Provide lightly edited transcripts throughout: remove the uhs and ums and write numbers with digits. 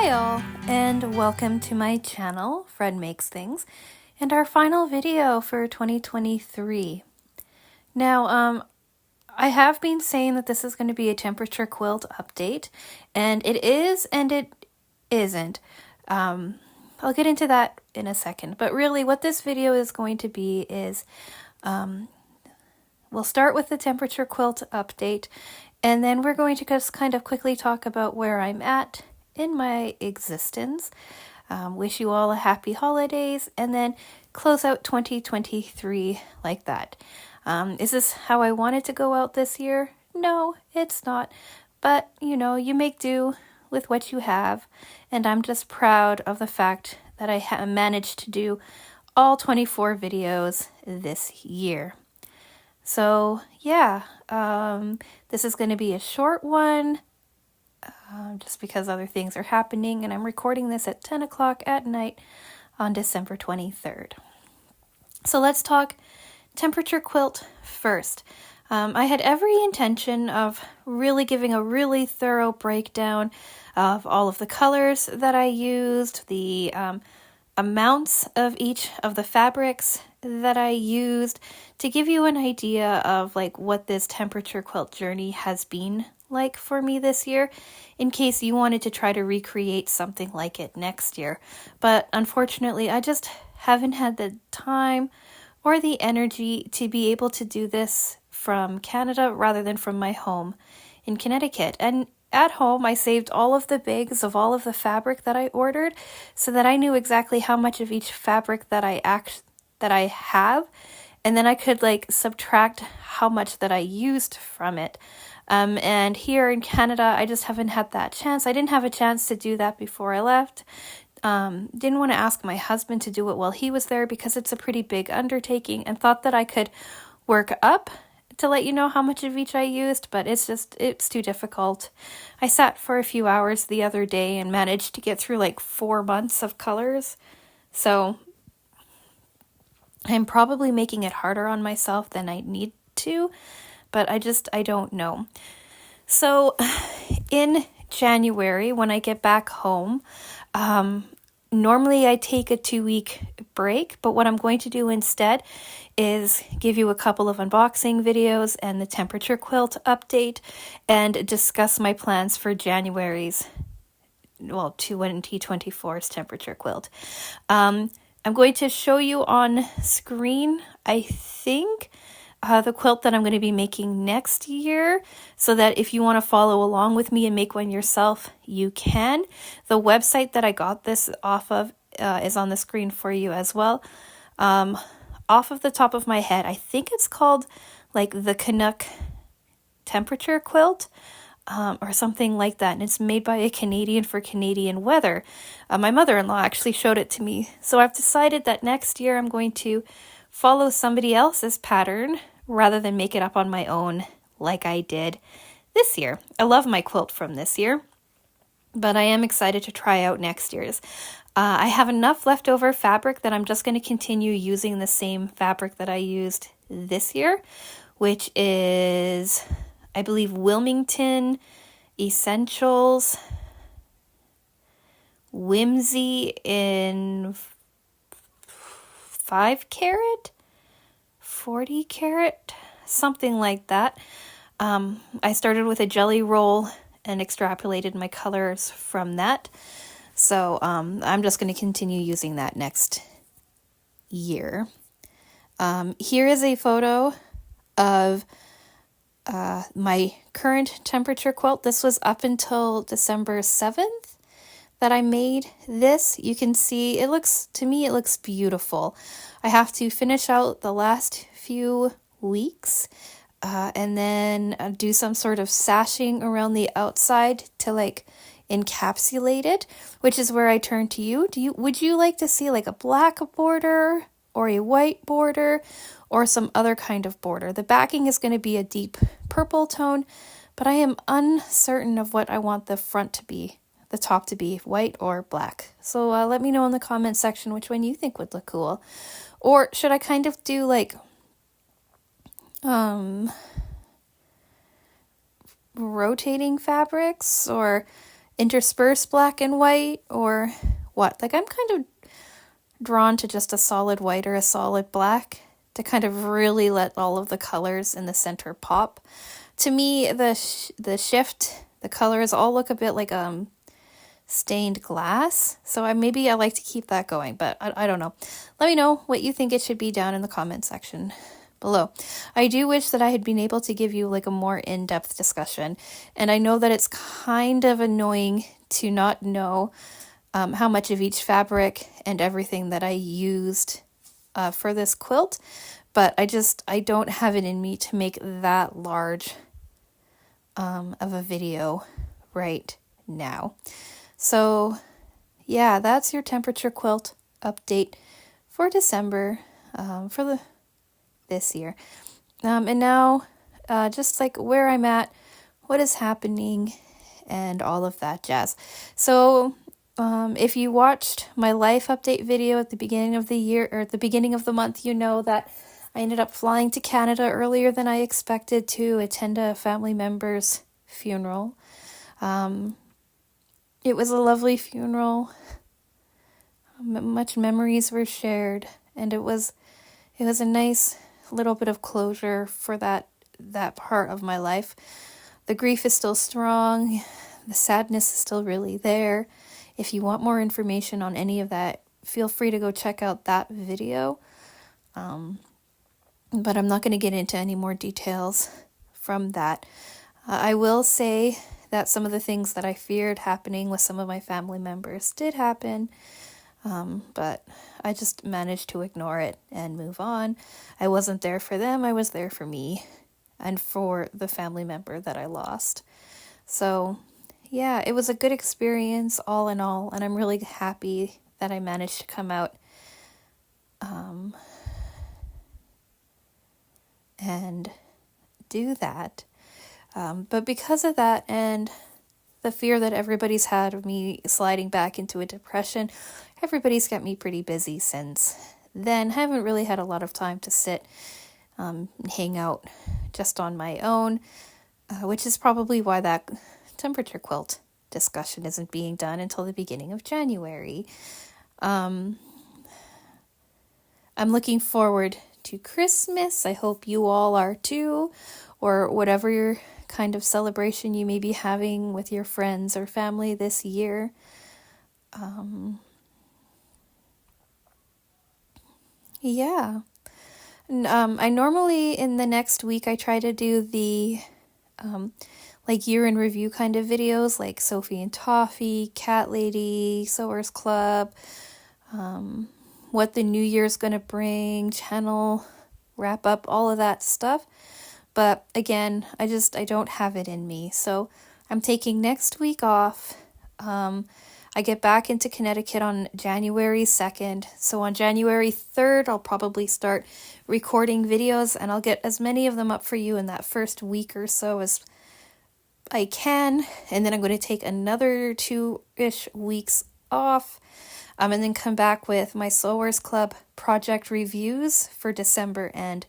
Hi all, and welcome to my channel, Fred Makes Things, and our final video for 2023. Now, I have been saying that this is going to be a temperature quilt update, and it is and it isn't. I'll get into that in a second, but really what this video is going to be is we'll start with the temperature quilt update, and then we're going to just kind of quickly talk about where I'm at in my existence. Wish you all a happy holidays, and then close out 2023 like that. Is this how I wanted to go out this year? No, it's not. But, you know, you make do with what you have, and I'm just proud of the fact that I managed to do all 24 videos this year. So, yeah, this is going to be a short one, just because other things are happening, and I'm recording this at 10 o'clock at night on December 23rd. So let's talk temperature quilt first. I had every intention of really giving a really thorough breakdown of all of the colors that I used, the amounts of each of the fabrics that I used, to give you an idea of like what this temperature quilt journey has been like for me this year, in case you wanted to try to recreate something like it next year. But unfortunately, I just haven't had the time or the energy to be able to do this from Canada rather than from my home in Connecticut. And at home, I saved all of the bags of all of the fabric that I ordered so that I knew exactly how much of each fabric that I have, and then I could like subtract how much that I used from it. And here in Canada, I just haven't had that chance. I didn't have a chance to do that before I left. Didn't want to ask my husband to do it while he was there because it's a pretty big undertaking, and thought that I could work up to let you know how much of each I used, but it's too difficult. I sat for a few hours the other day and managed to get through like 4 months of colors. So I'm probably making it harder on myself than I need to, but I don't know. So in January, when I get back home, normally I take a 2-week break, but what I'm going to do instead is give you a couple of unboxing videos and the temperature quilt update, and discuss my plans for January's, 2024's temperature quilt. I'm going to show you on screen, I think, the quilt that I'm going to be making next year, so that if you want to follow along with me and make one yourself, you can. The website that I got this off of is on the screen for you as well. Off of the top of my head, I think it's called like the Canuck temperature quilt, or something like that, and it's made by a Canadian for Canadian weather. My mother-in-law actually showed it to me, so I've decided that next year I'm going to follow somebody else's pattern rather than make it up on my own like I did this year. I love my quilt from this year, but I am excited to try out next year's. I have enough leftover fabric that I'm just going to continue using the same fabric that I used this year, which is, I believe, Wilmington Essentials Whimsy in 5 carat, 40 carat, something like that. I started with a jelly roll and extrapolated my colors from that. So I'm just going to continue using that next year. Here is a photo of my current temperature quilt. This was up until December 7th that I made this. You can see it looks beautiful. I have to finish out the last few weeks and then do some sort of sashing around the outside to like encapsulate it, which is where I turn to you. Would you like to see like a black border or a white border or some other kind of border? The backing is going to be a deep purple tone, but I am uncertain of what I want the front to be, the top to be, white or black. So let me know in the comment section which one you think would look cool. Or should I kind of do like rotating fabrics, or intersperse black and white or what. Like I'm kind of drawn to just a solid white or a solid black to kind of really let all of the colors in the center pop. To me, the shift, the colors all look a bit like stained glass. So maybe I like to keep that going, but I don't know. Let me know what you think it should be down in the comment section below. I do wish that I had been able to give you like a more in-depth discussion, and I know that it's kind of annoying to not know how much of each fabric and everything that I used for this quilt, but I don't have it in me to make that large of a video right now. So yeah, that's your temperature quilt update for December for this year. And now just like where I'm at, what is happening, and all of that jazz. So if you watched my life update video at the beginning of the year, or at the beginning of the month, you know that I ended up flying to Canada earlier than I expected to attend a family member's funeral. It was a lovely funeral. Much memories were shared, and it was a nice little bit of closure for that part of my life. The grief is still strong. The sadness is still really there. If you want more information on any of that, feel free to go check out that video. But I'm not going to get into any more details from that. I will say that some of the things that I feared happening with some of my family members did happen, but I just managed to ignore it and move on. I wasn't there for them, I was there for me and for the family member that I lost. So yeah, it was a good experience all in all, and I'm really happy that I managed to come out and do that. But because of that and the fear that everybody's had of me sliding back into a depression, everybody's got me pretty busy since then. Haven't really had a lot of time to sit and hang out just on my own, which is probably why that temperature quilt discussion isn't being done until the beginning of January. I'm looking forward to Christmas. I hope you all are too, or whatever your kind of celebration you may be having with your friends or family this year. Yeah. And, I normally in the next week I try to do the like year in review kind of videos, like Sophie and Toffee, Cat Lady, Sewers Club, what the new year's gonna bring, channel wrap up, all of that stuff. But again, I don't have it in me. So I'm taking next week off. I get back into Connecticut on January 2nd. So on January 3rd, I'll probably start recording videos, and I'll get as many of them up for you in that first week or so as I can. And then I'm going to take another 2-ish weeks off. And then come back with my Sewers Club project reviews for December and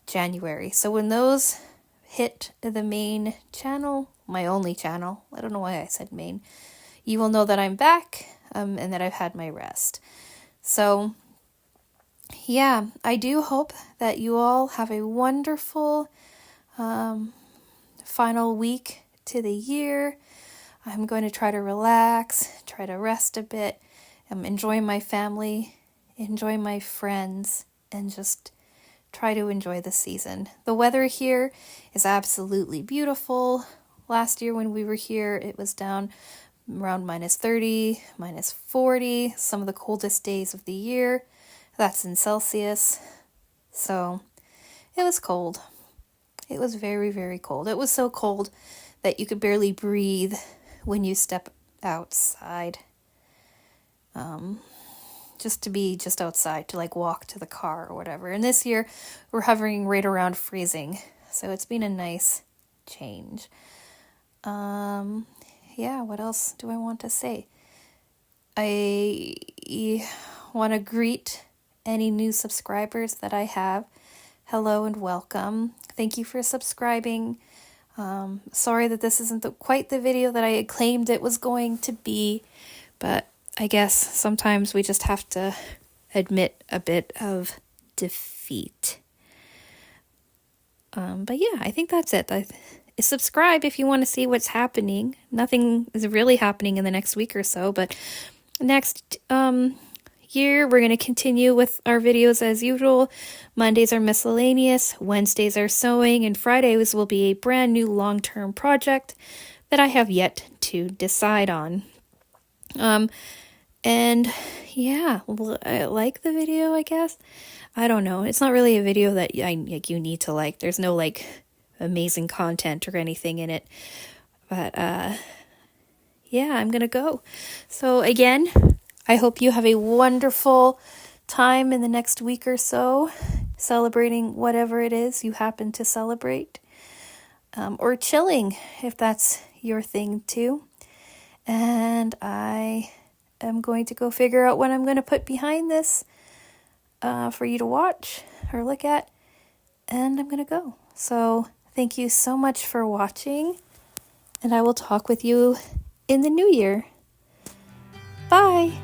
January. So when those hit the main channel, my only channel, I don't know why I said main, you will know that I'm back and that I've had my rest. So yeah, I do hope that you all have a wonderful final week to the year. I'm going to try to relax, try to rest a bit, enjoy my family, enjoy my friends, and just try to enjoy the season. The weather here is absolutely beautiful. Last year when we were here, it was down around -30, -40, some of the coldest days of the year. That's in Celsius. So it was cold. It was very, very cold. It was so cold that you could barely breathe when you step outside. Just to be just outside, to like walk to the car or whatever. And this year we're hovering right around freezing. So it's been a nice change. Yeah, what else do I want to say? I want to greet any new subscribers that I have. Hello and welcome. Thank you for subscribing. Sorry that this isn't quite the video that I had claimed it was going to be, but I guess sometimes we just have to admit a bit of defeat. But yeah, I think that's it. Subscribe if you want to see what's happening. Nothing is really happening in the next week or so, but next year we're going to continue with our videos as usual. Mondays are miscellaneous, Wednesdays are sewing, and Fridays will be a brand new long-term project that I have yet to decide on. And yeah, I like the video, I guess. I don't know. It's not really a video that you need to like. There's no like amazing content or anything in it. But yeah, I'm gonna go. So again, I hope you have a wonderful time in the next week or so, celebrating whatever it is you happen to celebrate, or chilling if that's your thing too. And I am going to go figure out what I'm going to put behind this for you to watch or look at, and I'm going to go. So thank you so much for watching, and I will talk with you in the new year. Bye!